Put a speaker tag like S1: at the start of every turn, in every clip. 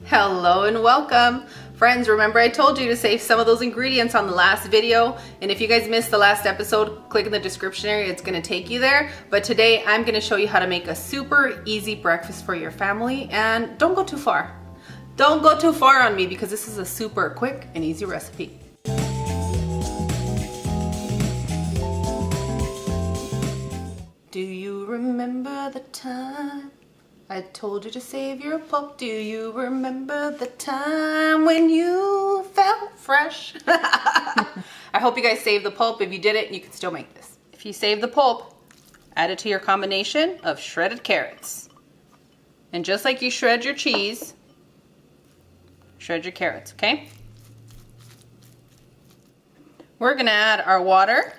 S1: Hello and welcome. Friends, remember I told you to save some of those ingredients on the last video, and if you guys missed the last episode, click in the description area, it's going to take you there. But today I'm going to show you how to make a super easy breakfast for your family, and don't go too far. Don't go too far on me because this is a super quick and easy recipe. Do you remember the time I told you to save your pulp? Do you remember the time when you felt fresh? I hope you guys saved the pulp. If you did it, you can still make this. If you save the pulp, add it to your combination of shredded carrots. And just like you shred your cheese, shred your carrots, okay? We're gonna add our water.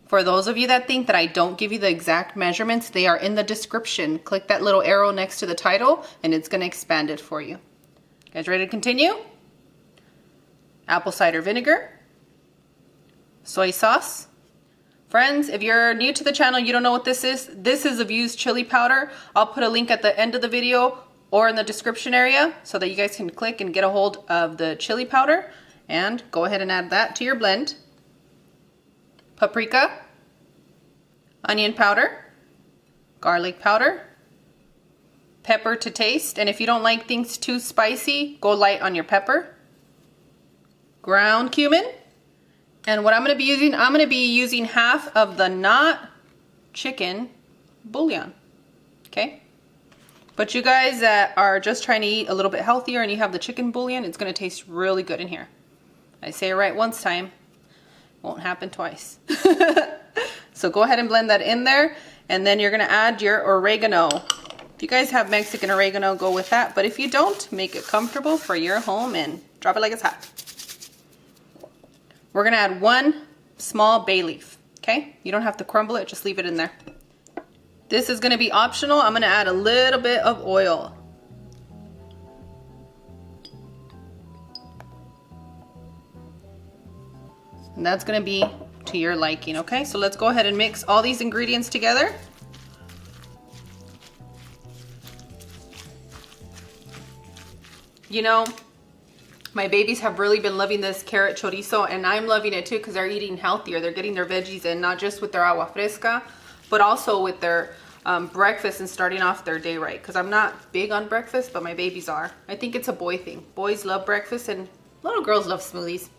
S1: For those of you that think that I don't give you the exact measurements, they are in the description. Click that little arrow next to the title and it's gonna expand it for you. You guys ready to continue? Apple cider vinegar, soy sauce. Friends, if you're new to the channel, you don't know what this is a Views chili powder. I'll put a link at the end of the video or in the description area so that you guys can click and get a hold of the chili powder, and go ahead and add that to your blend. Paprika, onion powder, garlic powder, pepper to taste, and if you don't like things too spicy, go light on your pepper. Ground cumin, and what I'm going to be using half of the not chicken bouillon, okay? But you guys that are just trying to eat a little bit healthier and you have the chicken bouillon, it's going to taste really good in here. I say it right once time, won't happen twice. So go ahead and blend that in there, and then you're gonna add your oregano. If you guys have Mexican oregano, go with that, but if you don't, make it comfortable for your home and drop it like it's hot. We're gonna add 1 small bay leaf, okay? You don't have to crumble it, just leave it in there. This is gonna be optional. I'm gonna add a little bit of oil. And that's gonna be to your liking, okay? So let's go ahead and mix all these ingredients together. You know, my babies have really been loving this carrot chorizo, and I'm loving it too because they're eating healthier. They're getting their veggies in, not just with their agua fresca, but also with their breakfast and starting off their day right. Because I'm not big on breakfast, but my babies are. I think it's a boy thing. Boys love breakfast and little girls love smoothies.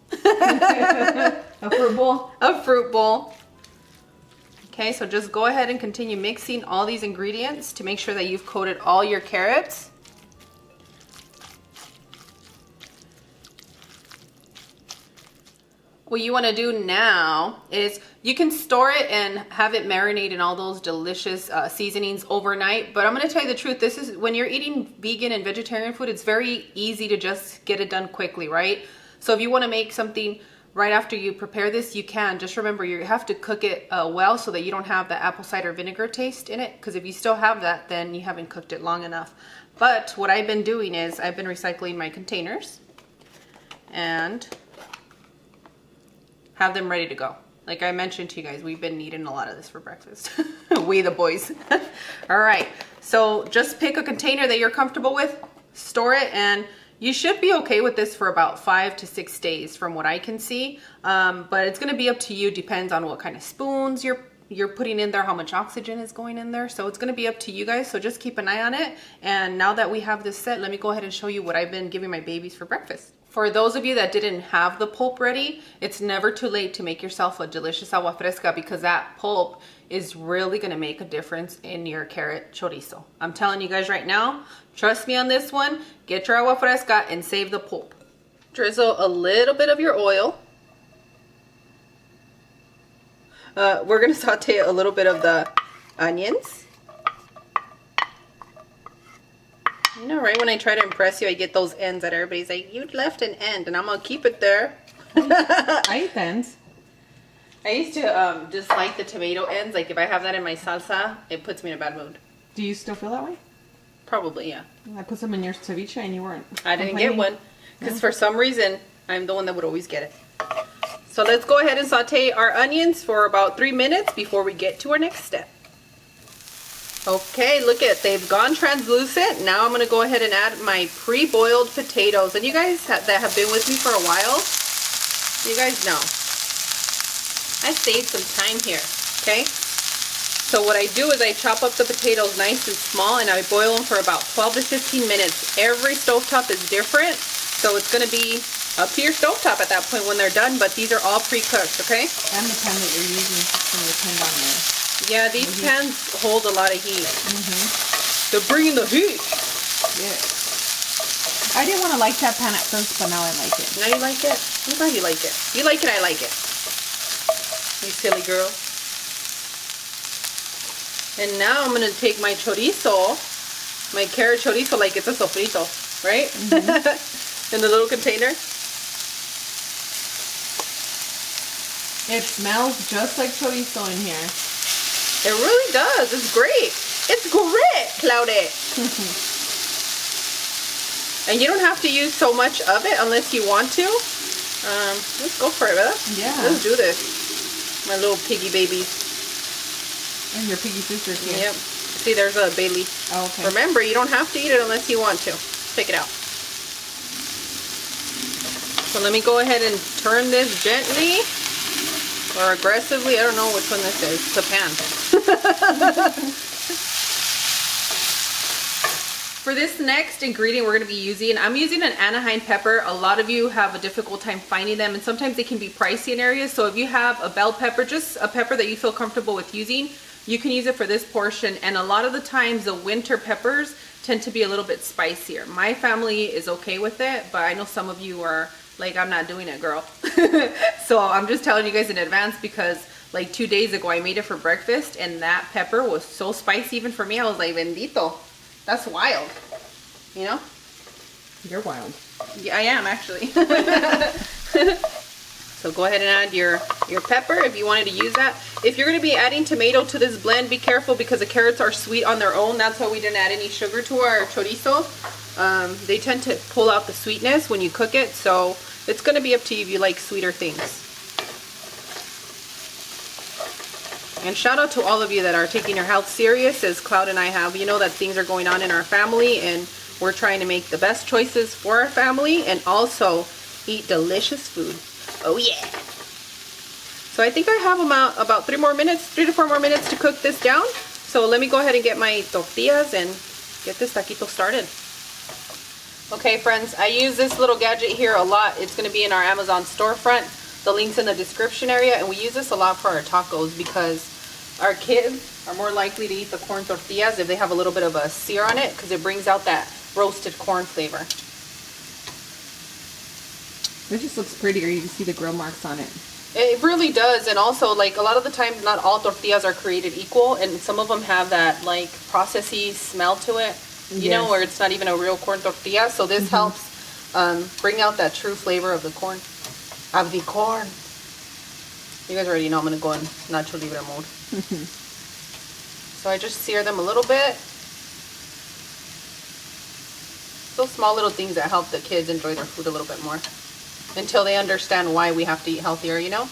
S2: A fruit bowl.
S1: A fruit bowl. Okay, so just go ahead and continue mixing all these ingredients to make sure that you've coated all your carrots. What you want to do now is you can store it and have it marinate in all those delicious seasonings overnight. But I'm going to tell you the truth. This is when you're eating vegan and vegetarian food, it's very easy to just get it done quickly, right? So if you want to make something right after you prepare this, you can. Just remember, you have to cook it well so that you don't have the apple cider vinegar taste in it. Because if you still have that, then you haven't cooked it long enough. But what I've been doing is I've been recycling my containers and have them ready to go. Like I mentioned to you guys, we've been eating a lot of this for breakfast. We the boys. All right, so just pick a container that you're comfortable with, store it, and you should be okay with this for about 5 to 6 days from what I can see. But it's gonna be up to you, depends on what kind of spoons you're putting in there, how much oxygen is going in there. So it's gonna be up to you guys, so just keep an eye on it. And now that we have this set, let me go ahead and show you what I've been giving my babies for breakfast. For those of you that didn't have the pulp ready, it's never too late to make yourself a delicious agua fresca, because that pulp is really gonna make a difference in your carrot chorizo. I'm telling you guys right now, trust me on this one, get your agua fresca and save the pulp. Drizzle a little bit of your oil. We're gonna saute a little bit of the onions. You know, right when I try to impress you, I get those ends that everybody's like, you left an end, and I'm gonna keep it there.
S2: I eat the ends.
S1: I used to dislike the tomato ends. Like if I have that in my salsa, it puts me in a bad mood.
S2: Do you still feel that way?
S1: Probably, yeah.
S2: I put some in your ceviche and you weren't.
S1: I didn't get one because for some reason I'm the one that would always get it. So let's go ahead and saute our onions for about 3 minutes before we get to our next step. Okay, look at, they've gone translucent. Now I'm gonna go ahead and add my pre-boiled potatoes. And you guys that have been with me for a while, you guys know, I saved some time here, okay? So what I do is I chop up the potatoes nice and small and I boil them for about 12 to 15 minutes. Every stovetop is different, so it's gonna be up to your stovetop at that point when they're done, but these are all pre-cooked, okay?
S2: And the pan that you're using is going to depend on the...
S1: Yeah, these pans hold a lot of heat. They're bringing the heat.
S2: Yeah. I didn't want to like that pan at first, but now I like it.
S1: Now you like it? I'm glad you like it. You like it, I like it. You silly girl. And now I'm going to take my chorizo, my carrot chorizo, like it's a sofrito, right? In the little container.
S2: It smells just like chorizo in here.
S1: It really does. It's great. It's great, Claudia. And you don't have to use so much of it unless you want to. Let's go for it, Bella.
S2: Yeah.
S1: Let's do this. My little piggy babies.
S2: And your piggy sister's here.
S1: Yep. See, there's a bay leaf.
S2: Oh, okay.
S1: Remember, you don't have to eat it unless you want to. Pick it out. So let me go ahead and turn this gently or aggressively. I don't know which one this is. It's a pan. For this next ingredient we're going to be using, I'm using an Anaheim pepper. A lot of you have a difficult time finding them and sometimes they can be pricey in areas. So if you have a bell pepper, just a pepper that you feel comfortable with using, you can use it for this portion. And a lot of the times the winter peppers tend to be a little bit spicier. My family is okay with it, but I know some of you are like, I'm not doing it, girl. So I'm just telling you guys in advance because like 2 days ago I made it for breakfast and that pepper was so spicy even for me. I was like, bendito. That's wild. You know?
S2: You're wild.
S1: Yeah, I am actually. So go ahead and add your pepper if you wanted to use that. If you're going to be adding tomato to this blend, be careful because the carrots are sweet on their own. That's why we didn't add any sugar to our chorizo. They tend to pull out the sweetness when you cook it, so it's going to be up to you if you like sweeter things. And shout out to all of you that are taking your health serious as Cloud and I have. You know that things are going on in our family and we're trying to make the best choices for our family and also eat delicious food. Oh yeah. So I think I have about 3 to 4 more minutes to cook this down. So let me go ahead and get my tortillas and get this taquito started. Okay friends, I use this little gadget here a lot. It's going to be in our Amazon storefront. The link's in the description area, and we use this a lot for our tacos because our kids are more likely to eat the corn tortillas if they have a little bit of a sear on it because it brings out that roasted corn flavor.
S2: It just looks prettier. You can see the grill marks on it.
S1: It really does, and also like a lot of the times not all tortillas are created equal, and some of them have that like processy smell to it, you know, where it's not even a real corn tortilla. So this helps bring out that true flavor of the corn. Of the corn. You guys already know I'm going to go in Nacho Libre mode. So I just sear them a little bit. Those small little things that help the kids enjoy their food a little bit more. Until they understand why we have to eat healthier, you know?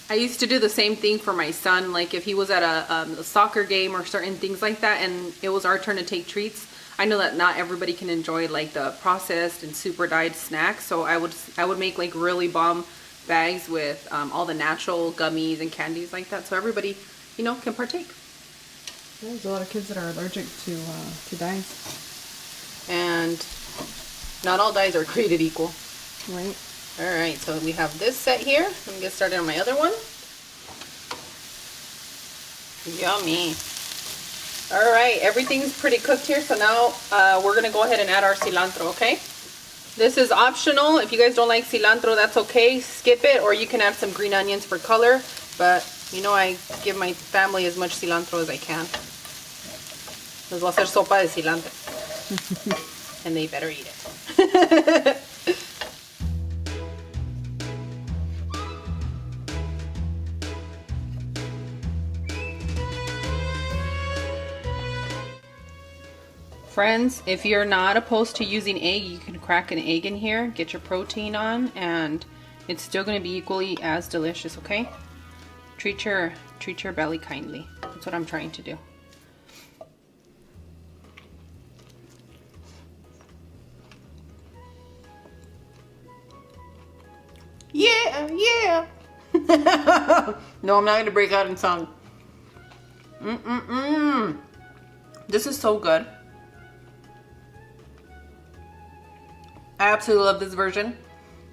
S1: I used to do the same thing for my son. Like if he was at a soccer game or certain things like that and it was our turn to take treats, I know that not everybody can enjoy like the processed and super dyed snacks, so I would make like really bomb bags with all the natural gummies and candies like that, so everybody, you know, can partake.
S2: There's a lot of kids that are allergic to dyes.
S1: And not all dyes are created equal.
S2: Right.
S1: All right, so we have this set here. Let me get started on my other one. Yummy. All right, everything's pretty cooked here, so now we're gonna go ahead and add our cilantro, okay? This is optional. If you guys don't like cilantro, that's okay. Skip it, or you can add some green onions for color, but you know I give my family as much cilantro as I can. Les voy a hacer sopa de cilantro. And they better eat it. Friends, if you're not opposed to using egg, you can crack an egg in here, get your protein on, and it's still going to be equally as delicious, okay? Treat your belly kindly. That's what I'm trying to do. yeah, yeah. No, I'm not gonna break out in song. This is so good. I absolutely love this version.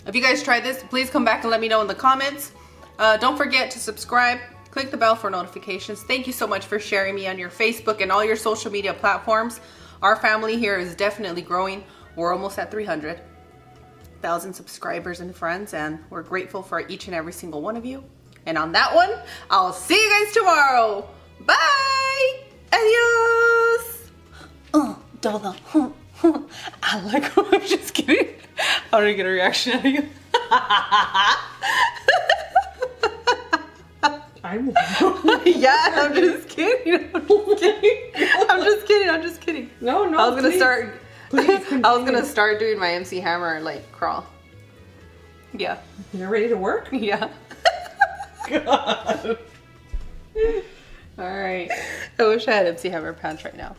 S1: If you guys try this, please come back and let me know in the comments. Don't forget to subscribe. Click the bell for notifications. Thank you so much for sharing me on your Facebook and all your social media platforms. Our family here is definitely growing. We're almost at 300,000 subscribers and friends, and we're grateful for each and every single one of you. And on that one, I'll see you guys tomorrow. Bye. Adios. Todo. I like. I'm just kidding. I want to get a reaction out of you. Yeah, I'm just kidding. I'm just kidding.
S2: No,
S1: I was gonna
S2: please.
S1: start.
S2: Please
S1: I was gonna start doing my MC Hammer like crawl. Yeah.
S2: You're ready to work?
S1: Yeah.
S2: God. All right.
S1: I wish I had MC Hammer pants right now.